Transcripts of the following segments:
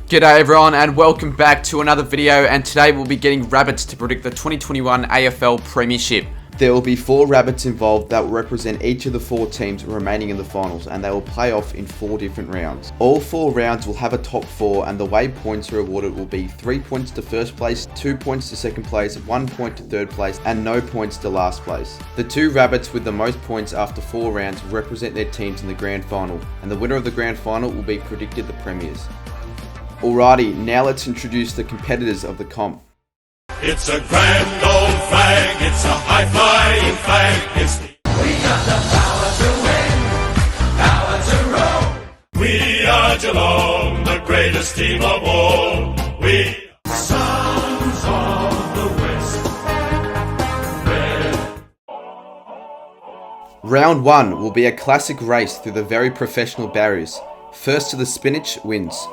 G'day everyone and welcome back to another video, and today we'll be getting rabbits to predict the 2021 AFL Premiership. There will be 4 rabbits involved that will represent each of the 4 teams remaining in the finals, and they will play off in 4 different rounds. All 4 rounds will have a top 4, and the way points are awarded will be 3 points to first place, 2 points to second place, 1 point to third place, and no points to last place. The 2 rabbits with the most points after 4 rounds will represent their teams in the grand final, and the winner of the grand final will be predicted the premiers. Alrighty, now let's introduce the competitors of the comp. It's a grand old flag, it's a high-flying flag, it's the... We got the power to win, power to roll. We are Geelong, the greatest team of all. We sons of the West. Round 1 will be a classic race through the very professional barriers. First to the spinach wins.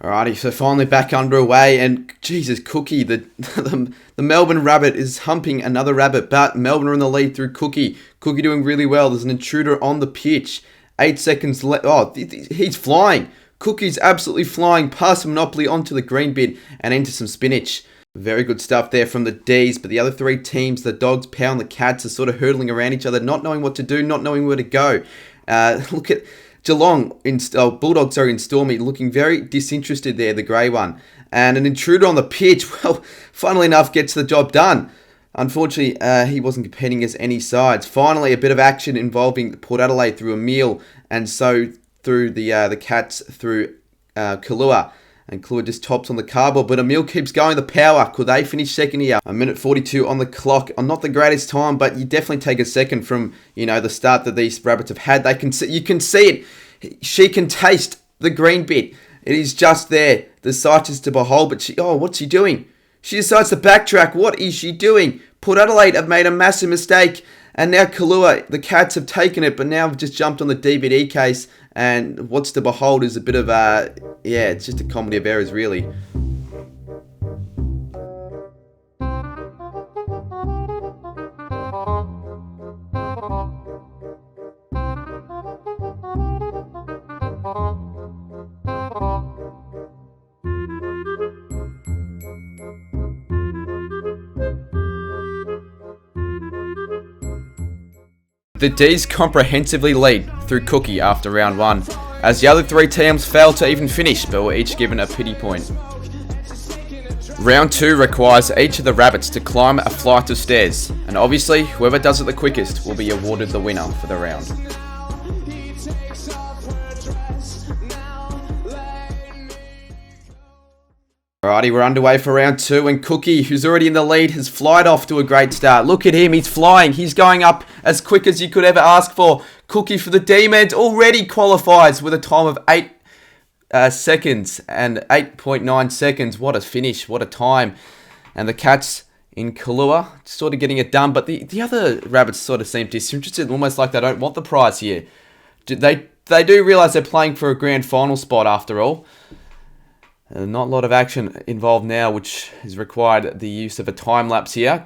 Alrighty, so finally back underway, and Jesus, Cookie, the Melbourne Rabbit is humping another rabbit, but Melbourne are in the lead through Cookie. Cookie doing really well. There's an intruder on the pitch. 8 seconds left. Oh, he's flying. Cookie's absolutely flying past Monopoly onto the green bit and into some spinach. Very good stuff there from the D's, but the other 3 teams, the Dogs, Power, and the Cats, are sort of hurtling around each other, not knowing what to do, not knowing where to go. Look at Geelong, Bulldogs are in Stormy, looking very disinterested there, the grey one. And an intruder on the pitch, well, funnily enough, gets the job done. Unfortunately, he wasn't competing as any sides. Finally, a bit of action involving Port Adelaide through Emile, and so through the Cats through Kahlua. And Kahlua just tops on the cardboard, but Emile keeps going. The Power, could they finish second here? 1:42 on the clock. Not the greatest time, but you definitely take a second from, the start that these rabbits have had. You can see it. She can taste the green bit. It is just there. The sight is to behold, but what's she doing? She decides to backtrack. What is she doing? Port Adelaide have made a massive mistake, and now Kahlua, the Cats have taken it, but now have just jumped on the DVD case, and what's to behold is a bit of it's just a comedy of errors, really. The D's comprehensively lead through Cookie after round 1, as the other 3 teams failed to even finish, but were each given a pity point. Round 2 requires each of the rabbits to climb a flight of stairs, and obviously whoever does it the quickest will be awarded the winner for the round. Alrighty, we're underway for round 2, and Cookie, who's already in the lead, has flied off to a great start. Look at him, he's flying. He's going up as quick as you could ever ask for. Cookie for the Demons already qualifies with a time of 8 seconds and 8.9 seconds. What a finish, what a time. And the Cats in Kahlua sort of getting it done, but the other rabbits sort of seem disinterested, almost like they don't want the prize here. They do realise they're playing for a grand final spot after all. Not a lot of action involved now, which has required the use of a time lapse here.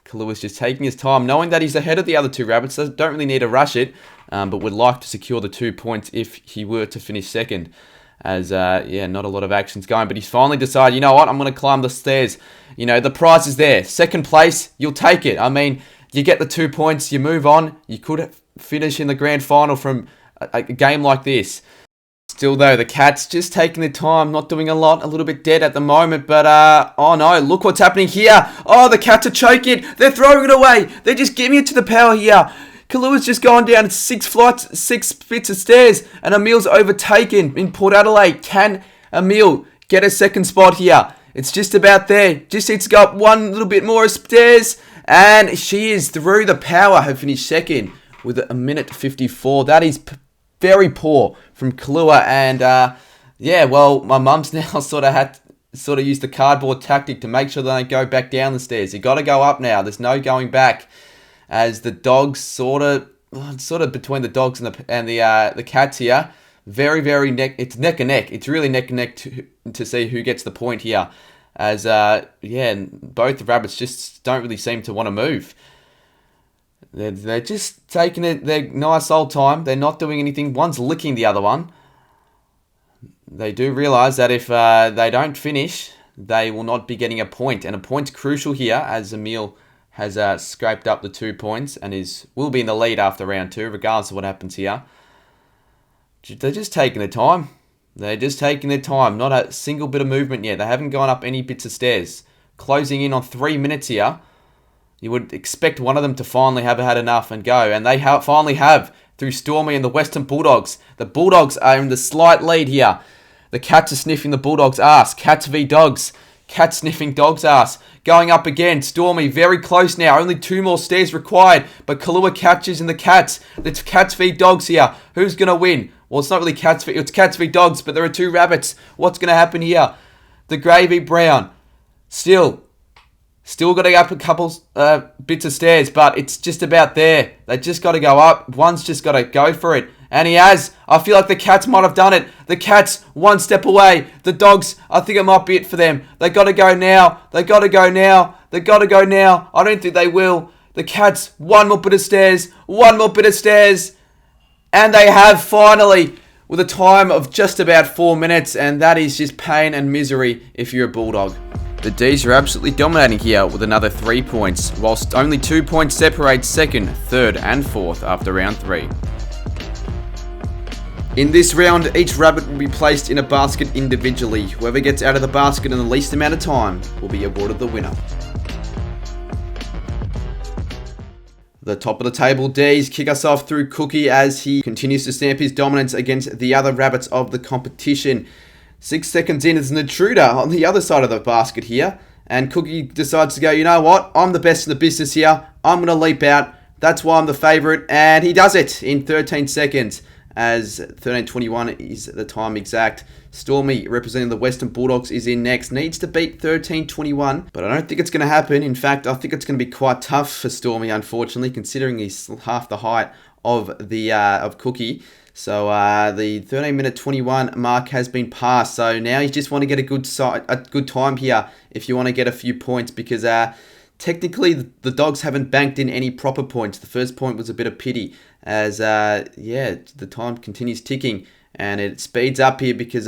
Kahlua is just taking his time, knowing that he's ahead of the other 2 rabbits, so don't really need to rush it, but would like to secure the 2 points if he were to finish second. As, not a lot of action's going, but he's finally decided, you know what, I'm going to climb the stairs. The prize is there. Second place, you'll take it. I mean, you get the 2 points, you move on. You could finish in the grand final from a game like this. Still though, the Cats just taking their time, not doing a lot, a little bit dead at the moment, but oh no, look what's happening here. Oh, the Cats are choking, they're throwing it away, they're just giving it to the Power here. Kahlua's just gone down 6 bits of stairs, and Emile's overtaken in Port Adelaide. Can Emile get a second spot here? It's just about there, just needs to go up one little bit more stairs, and she is through. The Power have finished second with 1:54. That is very poor from Kahlua, and yeah, well, my mum's now sort of had sort of use the cardboard tactic to make sure they don't go back down the stairs. You got to go up now. There's no going back, as the dogs sort of between the dogs and the cats here. Very it's neck and neck. It's really neck and neck to see who gets the point here, as both the rabbits just don't really seem to want to move. They're just taking their nice old time. They're not doing anything. One's licking the other one. They do realise that if they don't finish, they will not be getting a point. And a point's crucial here, as Emil has scraped up the 2 points and will be in the lead after round 2, regardless of what happens here. They're just taking their time. They're just taking their time. Not a single bit of movement yet. They haven't gone up any bits of stairs. Closing in on 3 minutes here. You would expect one of them to finally have had enough and go. And they finally have, through Stormy and the Western Bulldogs. The Bulldogs are in the slight lead here. The Cats are sniffing the Bulldogs' ass. Cats v Dogs. Cats sniffing Dogs' ass. Going up again. Stormy very close now. Only 2 more stairs required. But Kahlua catches in the Cats. It's Cats v Dogs here. Who's going to win? Well, it's not really it's Cats v Dogs, but there are 2 rabbits. What's going to happen here? The Grey v Brown. Still got to go up a couple bits of stairs, but it's just about there. They just got to go up. One's just got to go for it. And he has. I feel like the Cats might have done it. The Cats, 1 step away. The Dogs, I think it might be it for them. They got to go now. They got to go now. They got to go now. I don't think they will. The Cats, 1 more bit of stairs. 1 more bit of stairs. And they have finally, with a time of just about 4 minutes. And that is just pain and misery if you're a Bulldog. The D's are absolutely dominating here with another 3 points, whilst only 2 points separate second, third and fourth after round 3. In this round, each rabbit will be placed in a basket individually. Whoever gets out of the basket in the least amount of time will be awarded the winner. The top of the table, D's kick us off through Cookie as he continues to stamp his dominance against the other rabbits of the competition. 6 seconds in, there's an intruder on the other side of the basket here. And Cookie decides to go, you know what? I'm the best in the business here. I'm going to leap out. That's why I'm the favourite. And he does it in 13 seconds. As 13:21 is the time exact. Stormy, representing the Western Bulldogs, is in next. Needs to beat 13:21, but I don't think it's going to happen. In fact, I think it's going to be quite tough for Stormy, unfortunately, considering he's half the height of Cookie. So the 13-minute 21 mark has been passed. So now you just want to get a good time here if you want to get a few points, because technically the Dogs haven't banked in any proper points. The first point was a bit of pity, as the time continues ticking and it speeds up here because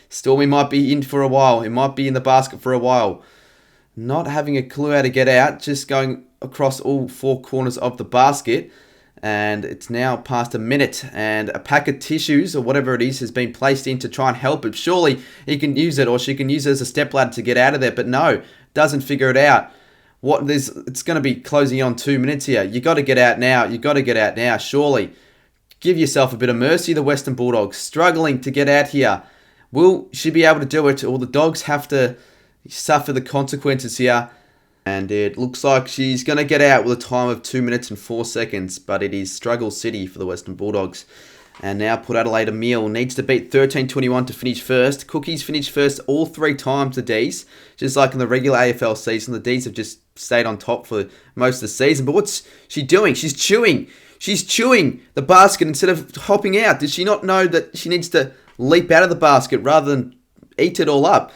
Stormy might be in for a while. It might be in the basket for a while. Not having a clue how to get out, just going across all 4 corners of the basket. And it's now past a minute, and a pack of tissues or whatever it is has been placed in to try and help him. Surely he can use it, or she can use it as a stepladder to get out of there, but no, doesn't figure it out. It's going to be closing on 2 minutes here. You got to get out now. You got to get out now. Surely, give yourself a bit of mercy. The Western Bulldogs struggling to get out here. Will she be able to do it, or the Dogs have to suffer the consequences here? And it looks like she's going to get out with a time of 2 minutes and 4 seconds. But it is struggle city for the Western Bulldogs. And now Port Adelaide Emil needs to beat 13:21 to finish first. Cookie's finished first all 3 times, the D's. Just like in the regular AFL season, the D's have just stayed on top for most of the season. But what's she doing? She's chewing. She's chewing the basket instead of hopping out. Did she not know that she needs to leap out of the basket rather than eat it all up?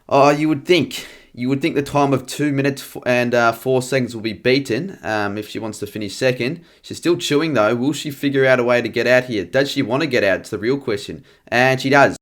Oh, you would think. You would think the time of 2 minutes and 4 seconds will be beaten if she wants to finish second. She's still chewing though. Will she figure out a way to get out here? Does she want to get out? It's the real question. And she does.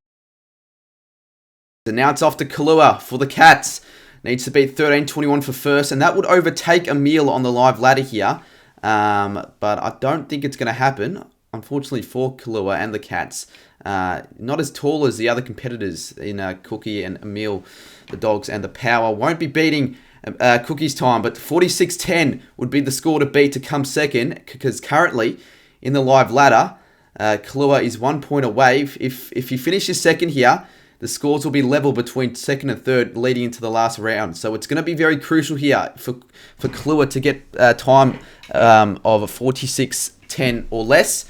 And now it's off to Kahlua for the Cats. Needs to beat 13:21 for first. And that would overtake Emil on the live ladder here. But I don't think it's going to happen, unfortunately, for Kahlua and the Cats. Not as tall as the other competitors in Cookie and Emil. The Dogs and the Power won't be beating Cookie's time, but 46:10 would be the score to beat to come second, because currently in the live ladder, Kahlua is 1 point away. If he finishes second here, the scores will be level between second and third leading into the last round. So it's going to be very crucial here for Kahlua to get time of 46:10 or less.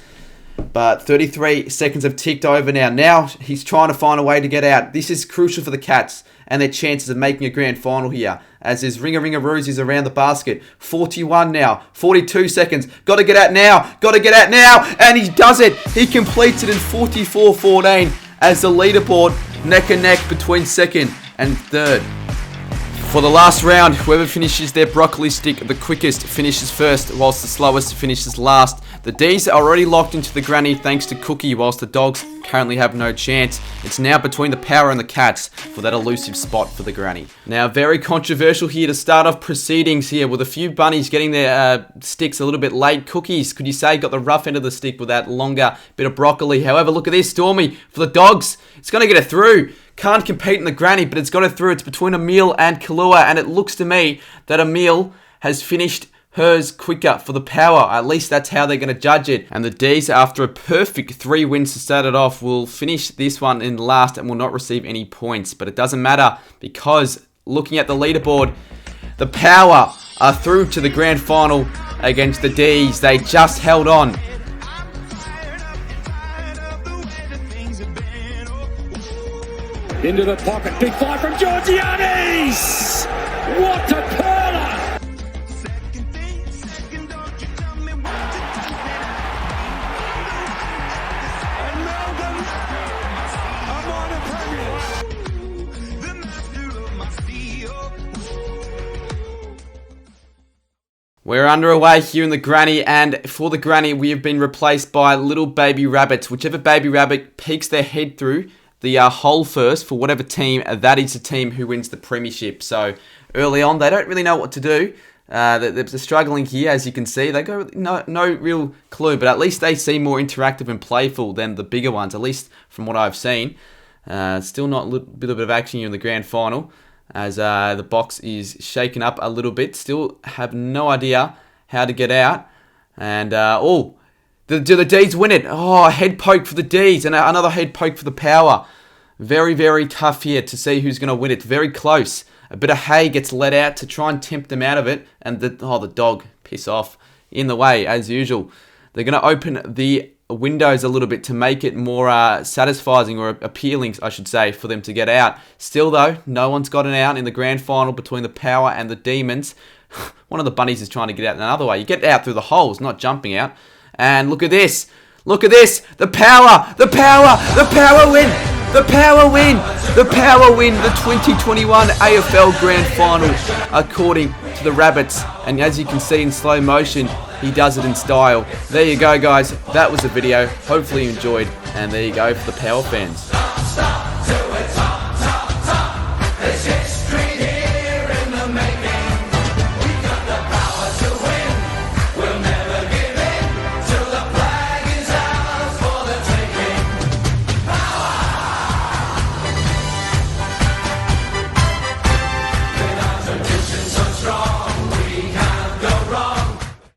But 33 seconds have ticked over now. Now he's trying to find a way to get out. This is crucial for the Cats and their chances of making a grand final here. As there's Ringa-Ringa-Roozies around the basket. 41 now. 42 seconds. Got to get out now. Got to get out now. And he does it. He completes it in 44-14 as the leaderboard neck and neck between second and third. For the last round, whoever finishes their broccoli stick the quickest finishes first, whilst the slowest finishes last. The D's are already locked into the granny thanks to Cookie, whilst the Dogs currently have no chance. It's now between the Power and the Cats for that elusive spot for the granny. Now, very controversial here to start off proceedings here with a few bunnies getting their sticks a little bit late. Cookies, could you say, got the rough end of the stick with that longer bit of broccoli. However, look at this, Stormy, for the Dogs. It's going to get it through. Can't compete in the granny, but it's got it through. It's between Emil and Kalua, and it looks to me that Emil has finished hers quicker for the Power. At least that's how they're going to judge it. And the D's, after a perfect 3 wins to start it off, will finish this one in last and will not receive any points. But it doesn't matter because looking at the leaderboard, the Power are through to the grand final against the D's. They just held on. Into the pocket, big fly from Georgiades! What a perler! We're underway here in the granny, and for the granny we have been replaced by little baby rabbits. Whichever baby rabbit peeks their head through the hole first for whatever team, that is the team who wins the premiership. So early on, they don't really know what to do. They're struggling here, as you can see. They go no real clue, but at least they seem more interactive and playful than the bigger ones, at least from what I've seen. Still not a little bit of action here in the grand final, as the box is shaken up a little bit. Still have no idea how to get out. And, do the D's win it? Oh, a head poke for the D's and another head poke for the Power. Very, very tough here to see who's going to win it. Very close. A bit of hay gets let out to try and tempt them out of it. And the dog, piss off, in the way, as usual. They're going to open the windows a little bit to make it more satisfying or appealing, I should say, for them to get out. Still, though, no one's gotten out in the grand final between the Power and the Demons. One of the bunnies is trying to get out another way. You get out through the holes, not jumping out. And look at this. Look at this. The Power win. The Power win. The Power win the 2021 AFL Grand Final, according to the Rabbits. And as you can see in slow motion, he does it in style. There you go, guys. That was the video. Hopefully you enjoyed. And there you go for the Power fans. It's history here in the making.